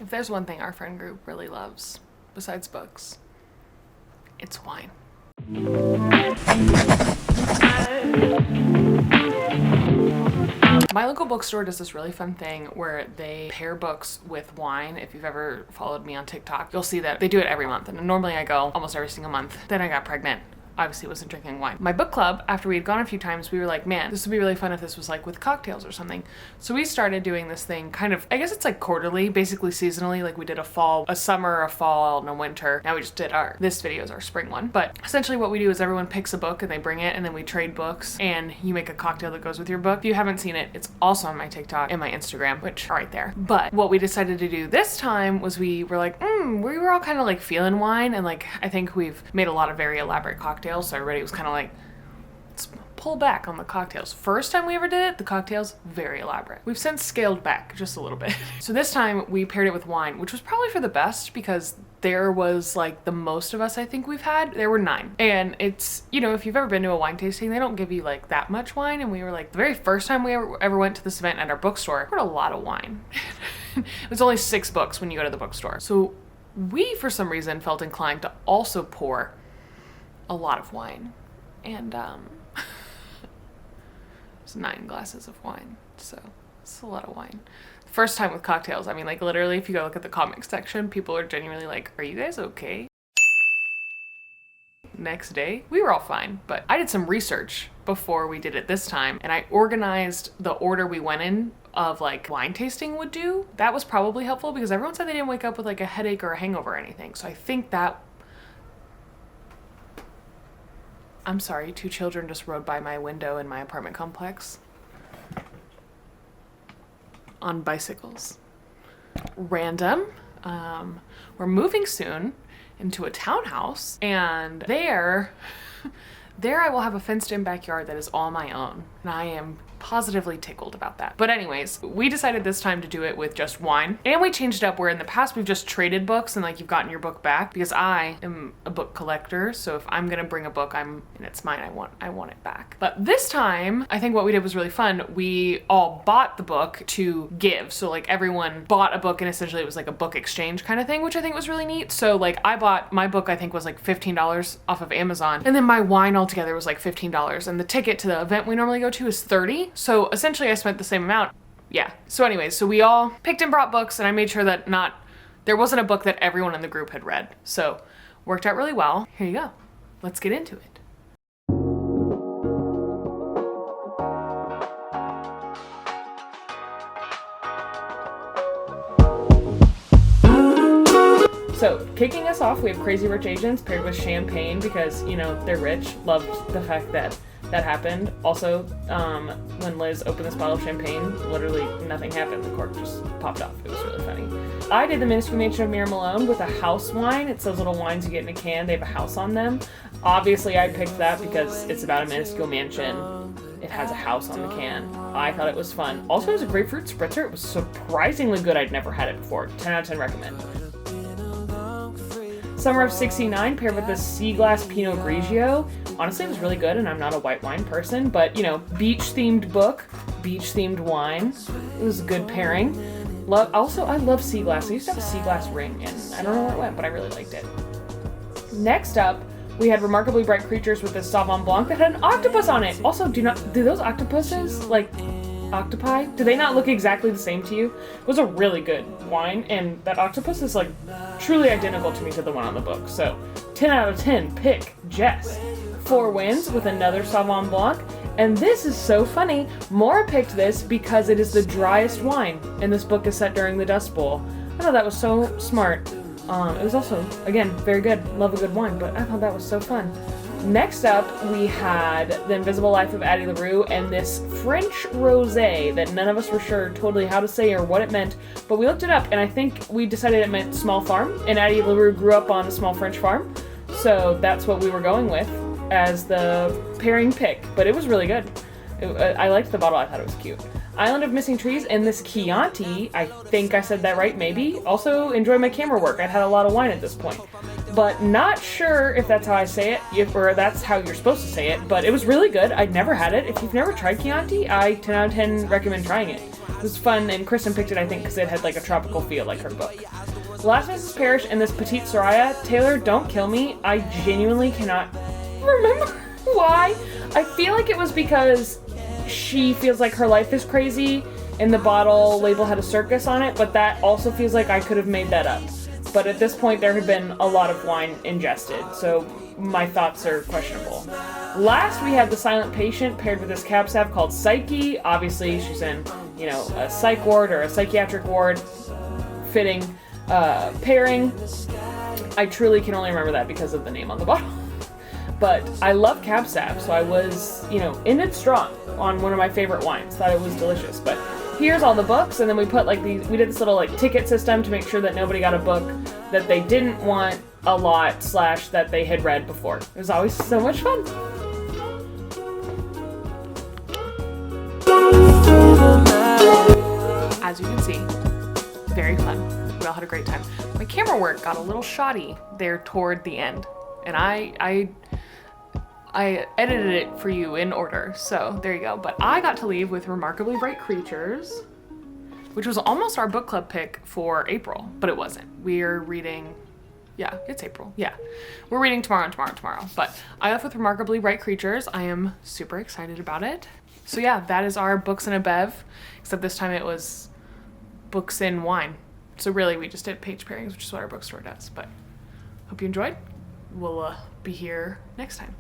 If there's one thing our friend group really loves, besides books, it's wine. My local bookstore does this really fun thing where they pair books with wine. If you've ever followed me on TikTok, you'll see that they do it every month. And normally I go almost every single month. Then I got pregnant. Obviously wasn't drinking wine. My book club, after we had gone a few times, we were like, man, this would be really fun if this was like with cocktails or something. So we started doing this thing kind of, I guess it's like quarterly, basically seasonally. Like we did a summer, a fall, and a winter. Now we just did this video is our spring one. But essentially what we do is everyone picks a book and they bring it and then we trade books and you make a cocktail that goes with your book. If you haven't seen it, it's also on my TikTok and my Instagram, which are right there. But what we decided to do this time was we were like, we were all kind of like feeling wine, and like I think we've made a lot of very elaborate cocktails, so everybody was kind of like, let's pull back on the cocktails. First time we ever did it, the cocktails, very elaborate. We've since scaled back just a little bit. So this time we paired it with wine, which was probably for the best because there was like the most of us I think we've had. There were 9. And it's, you know, if you've ever been to a wine tasting, they don't give you like that much wine. And we were like, the very first time we ever went to this event at our bookstore, we had a lot of wine. It was only 6 books when you go to the bookstore. So we, for some reason, felt inclined to also pour a lot of wine. And it was 9 glasses of wine. So it's a lot of wine. First time with cocktails. I mean, like literally, if you go look at the comics section, people are genuinely like, are you guys okay? Next day, we were all fine. But I did some research before we did it this time, and I organized the order we went in of like wine tasting would do. That was probably helpful because everyone said they didn't wake up with like a headache or a hangover or anything. So I think that, I'm sorry, 2 children just rode by my window in my apartment complex on bicycles. Random. We're moving soon into a townhouse, and there I will have a fenced-in backyard that is all my own, and I am positively tickled about that. But anyways, we decided this time to do it with just wine, and we changed it up where in the past we've just traded books and like you've gotten your book back, because I am a book collector, so if I'm gonna bring a book and it's mine, I want it back. But this time I think what we did was really fun. We all bought the book to give, so like everyone bought a book and essentially it was like a book exchange kind of thing, which I think was really neat. So like I bought my book, I think was like $15 off of Amazon, and then my wine altogether was like $15, and the ticket to the event we normally go to is $30. So essentially I spent the same amount. Yeah. So anyways, so we all picked and brought books, and I made sure that there wasn't a book that everyone in the group had read. So worked out really well. Here you go. Let's get into it. So kicking us off, we have Crazy Rich Asians paired with champagne because, you know, they're rich. Loved the fact that happened. Also, when Liz opened this bottle of champagne, literally nothing happened. The cork just popped off. It was really funny. I did the Minuscule Mansion of Mira Malone with a house wine. It's those little wines you get in a can. They have a house on them. Obviously, I picked that because it's about a minuscule mansion. It has a house on the can. I thought it was fun. Also, it was a grapefruit spritzer. It was surprisingly good. I'd never had it before. 10 out of 10 recommend. Summer of 69 paired with the Sea Glass Pinot Grigio. Honestly, it was really good, and I'm not a white wine person, but, you know, beach-themed book, beach-themed wine. It was a good pairing. I love Sea Glass. I used to have a Sea Glass ring, and I don't know where it went, but I really liked it. Next up, we had Remarkably Bright Creatures with this Sauvignon Blanc that had an octopus on it. Also, do those octopuses, like, octopi, do they not look exactly the same to you? It was a really good wine, and that octopus is like truly identical to me to the one on the book. So 10 out of 10, pick Jess. 4 Winds with another Sauvignon Blanc, and this is so funny. Maura picked this because it is the driest wine, and this book is set during the Dust Bowl. I thought that was so smart. It was also, again, very good. Love a good wine, but I thought that was so fun. Next up, we had The Invisible Life of Addie LaRue and this French rosé that none of us were sure totally how to say or what it meant, but we looked it up, and I think we decided it meant small farm, and Addie LaRue grew up on a small French farm, so that's what we were going with as the pairing pick, but it was really good. I liked the bottle. I thought it was cute. Island of Missing Trees and this Chianti, I think I said that right, maybe. Also, enjoy my camera work. I'd had a lot of wine at this point. But not sure if that's how I say it, or that's how you're supposed to say it, but it was really good. I'd never had it. If you've never tried Chianti, I 10 out of 10 recommend trying it. It was fun, and Kristen picked it, I think, because it had like a tropical feel like her book. The Last Mrs. Parrish and this Petite Soraya. Taylor, don't kill me. I genuinely cannot remember why. I feel like it was because she feels like her life is crazy, and the bottle label had a circus on it, but that also feels like I could have made that up. But at this point, there had been a lot of wine ingested, so my thoughts are questionable. Last, we had The Silent Patient paired with this cab salve called Psyche. Obviously, she's in, a psych ward or a psychiatric ward. Fitting pairing. I truly can only remember that because of the name on the bottle. But I love cab salve, so I was, ended strong on one of my favorite wines. Thought it was delicious. But here's all the books, and then we put we did this little ticket system to make sure that nobody got a book that they didn't want a lot / that they had read before. It was always so much fun. As you can see, very fun. We all had a great time. My camera work got a little shoddy there toward the end, and I edited it for you in order, so there you go. But I got to leave with Remarkably Bright Creatures, which was almost our book club pick for April, but it wasn't. We're reading, it's April. Yeah, we're reading tomorrow. But I left with Remarkably Bright Creatures. I am super excited about it. So yeah, that is our books in a bev, except this time it was books in wine. So really, we just did page pairings, which is what our bookstore does. But hope you enjoyed. We'll be here next time.